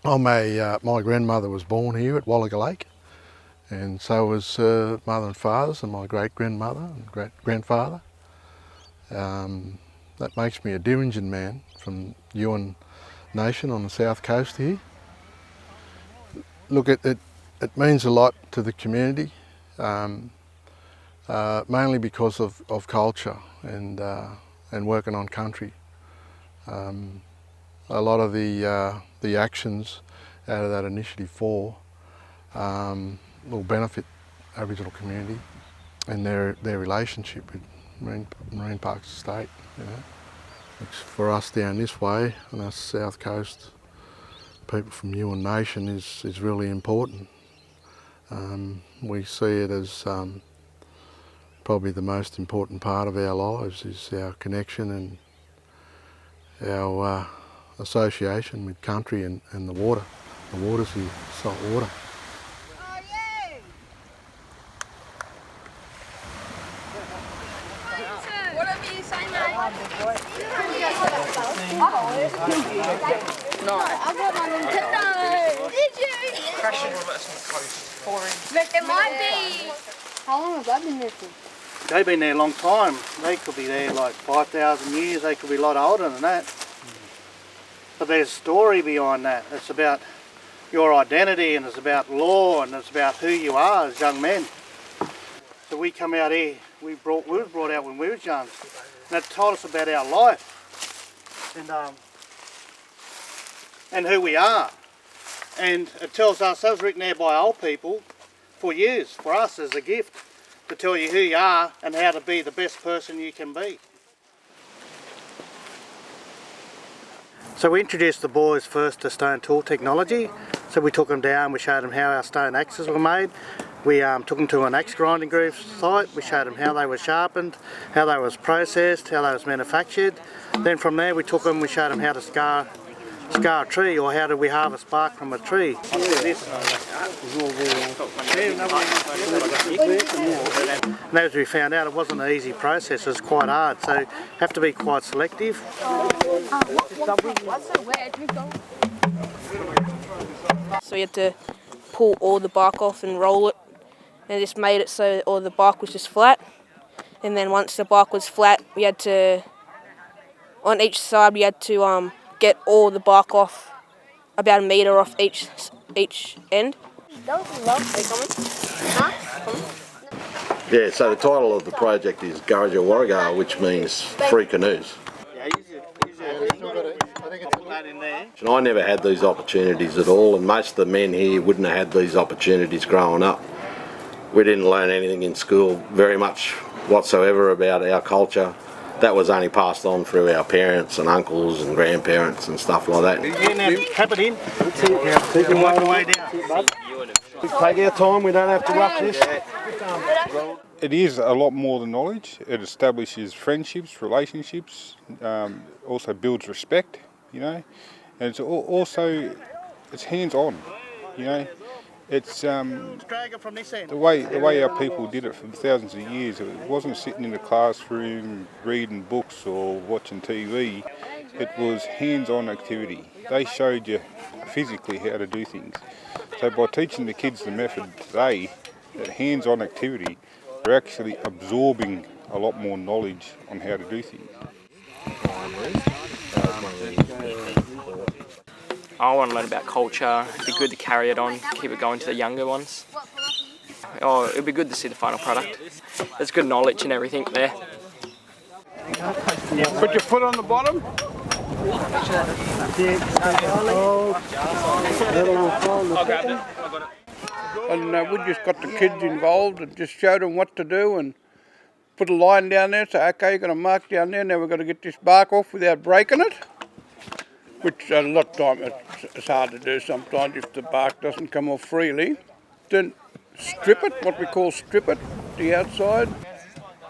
My grandmother was born here at Wallaga Lake, and so was mother and father's and my great-grandmother and great-grandfather. That makes me a Diringin man from Yuin Nation on the south coast here. Look, it means a lot to the community, mainly because of culture and working on country. A lot of the actions out of that Initiative 4 will benefit Aboriginal community and their relationship with Marine Parks Estate, you know, which for us down this way on our south coast, people from Yuin Nation is really important. We see it as probably the most important part of our lives is our connection and our association with country and the water. The water's here, salt water. Whatever you say, mate. No, I've got my Nintendo. Did you? Crashing close. It might be. How long have they been there for? They've been there a long time. They could be there like 5,000 years. They could be a lot older than that. But there's a story behind that. It's about your identity, and it's about law, and it's about who you are as young men. So we come out here, we were brought out when we was young, and it told us about our life and who we are. And it tells us, that was written there by old people for years, for us as a gift, to tell you who you are and how to be the best person you can be. So we introduced the boys first to stone tool technology. So we took them down, we showed them how our stone axes were made. We took them to an axe grinding groove site. We showed them how they were sharpened, how they was processed, how they was manufactured. Then from there we took them, we showed them how to scar a tree, or how do we harvest bark from a tree. And as we found out, it wasn't an easy process, it was quite hard, so you have to be quite selective. So we had to pull all the bark off and roll it, and it just made it so all the bark was just flat. And then once the bark was flat, we had to, on each side, we had to get all the bark off, about a metre off each end. Yeah, so the title of the project is Gurraja Warrigar, which means free canoes. And I never had these opportunities at all, and most of the men here wouldn't have had these opportunities growing up. We didn't learn anything in school very much whatsoever about our culture. That was only passed on through our parents and uncles and grandparents and stuff like that. Tap it in. You can work your way down. Take our time, we don't have to rush this. It is a lot more than knowledge. It establishes friendships, relationships, also builds respect, you know, and it's also it's hands-on, you know. It's the way our people did it for thousands of years. It wasn't sitting in a classroom reading books or watching TV. It was hands-on activity. They showed you physically how to do things. So by teaching the kids the method today, that hands-on activity, they're actually absorbing a lot more knowledge on how to do things. I want to learn about culture. It'd be good to carry it on, keep it going to the younger ones. Oh, it'd be good to see the final product. There's good knowledge and everything there. Put your foot on the bottom. And we just got the kids involved and just showed them what to do and put a line down there. So, okay, you're going to mark down there. Now we've got to get this bark off without breaking it. Which a lot of time it's hard to do sometimes if the bark doesn't come off freely. Then strip it, what we call strip it, the outside,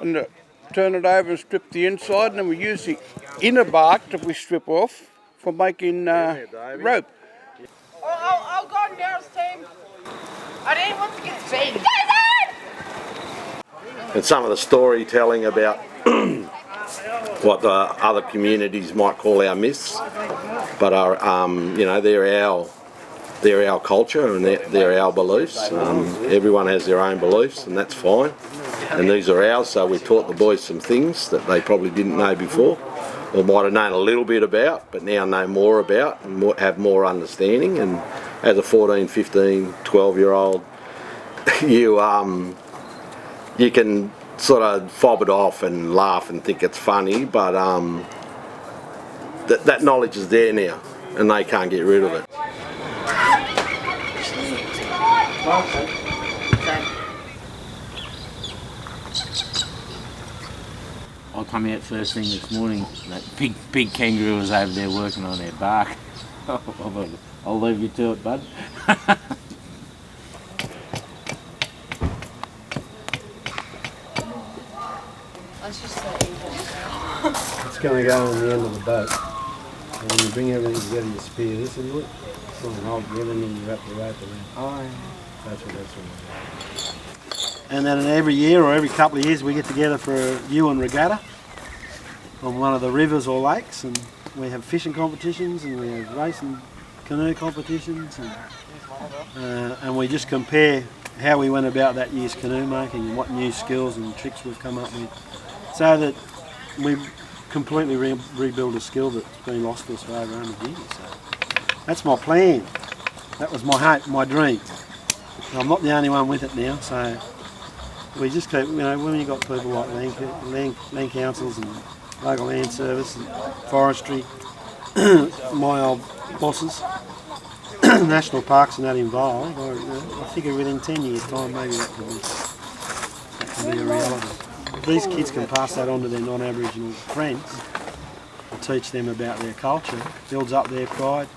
and turn it over and strip the inside, and then we use the inner bark that we strip off for making rope. I'll go on Daryl's team. I didn't want to get big. And some of the storytelling about what the other communities might call our myths, but are, you know, they're our they're our culture and they're our beliefs. Everyone has their own beliefs, and that's fine. And these are ours, so we taught the boys some things that they probably didn't know before, or might have known a little bit about, but now know more about and have more understanding. And as a 14, 15, 12-year-old, you can sort of fob it off and laugh and think it's funny, but that knowledge is there now, and they can't get rid of it. I come out first thing this morning, that big kangaroo was over there working on their bark. I'll leave you to it, bud. It's going to go on the end of the boat. And when you bring everything together, you spear this into it. It's going to hold together, and then you wrap the rope around. Oh, yeah. That's what that's all about. And then every year or every couple of years we get together for a Ewan regatta on one of the rivers or lakes, and we have fishing competitions and we have racing canoe competitions, and we just compare how we went about that year's canoe making and what new skills and tricks we've come up with, so that we completely rebuild a skill that's been lost to us for over 100 years. So that's my plan. That was my hope, my dream. And I'm not the only one with it now, so we just keep, when you've got people like land councils and local land service and forestry, my old bosses, national parks and that involved, I figure within 10 years' time maybe that can be a reality. If these kids can pass that on to their non-Aboriginal friends and teach them about their culture, builds up their pride,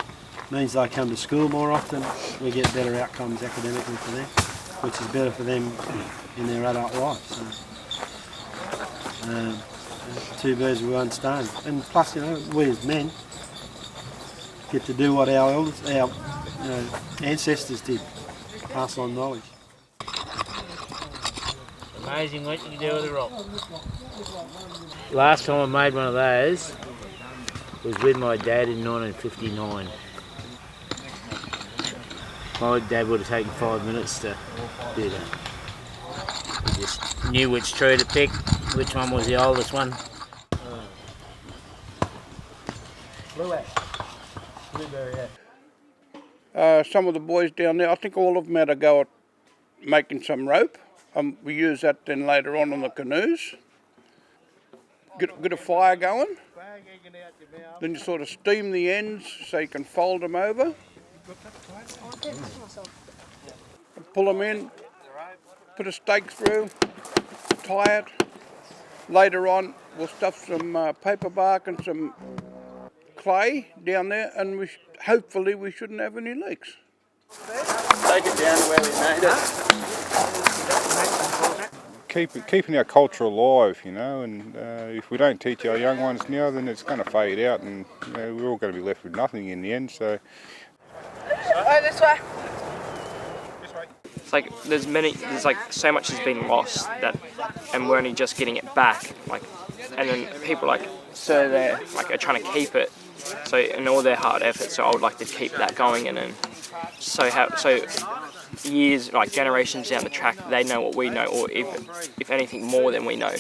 means they come to school more often, we get better outcomes academically for them, which is better for them in their adult lives. So, two birds with one stone. And plus, we as men get to do what our ancestors did, pass on knowledge. Amazing what you can do with a rock. Last time I made one of those was with my dad in 1959. My dad would have taken 5 minutes to do that. He just knew which tree to pick, which one was the oldest one. Blue ash. Blueberry ash. Some of the boys down there, I think all of them had a go at making some rope. We use that then later on the canoes. Get a fire going. Then you sort of steam the ends so you can fold them over. Pull them in, put a stake through, tie it. Later on we'll stuff some paper bark and some clay down there, and hopefully we shouldn't have any leaks. Take it down to where we made it. Keeping our culture alive, and if we don't teach our young ones now, then it's going to fade out, and we're all going to be left with nothing in the end. So. Oh, this way. It's like there's like so much has been lost and we're only just getting it back. And then people they're are trying to keep it. So in all their hard efforts, so I would like to keep that going, and then so years, generations down the track, they know what we know, or if anything more than we know.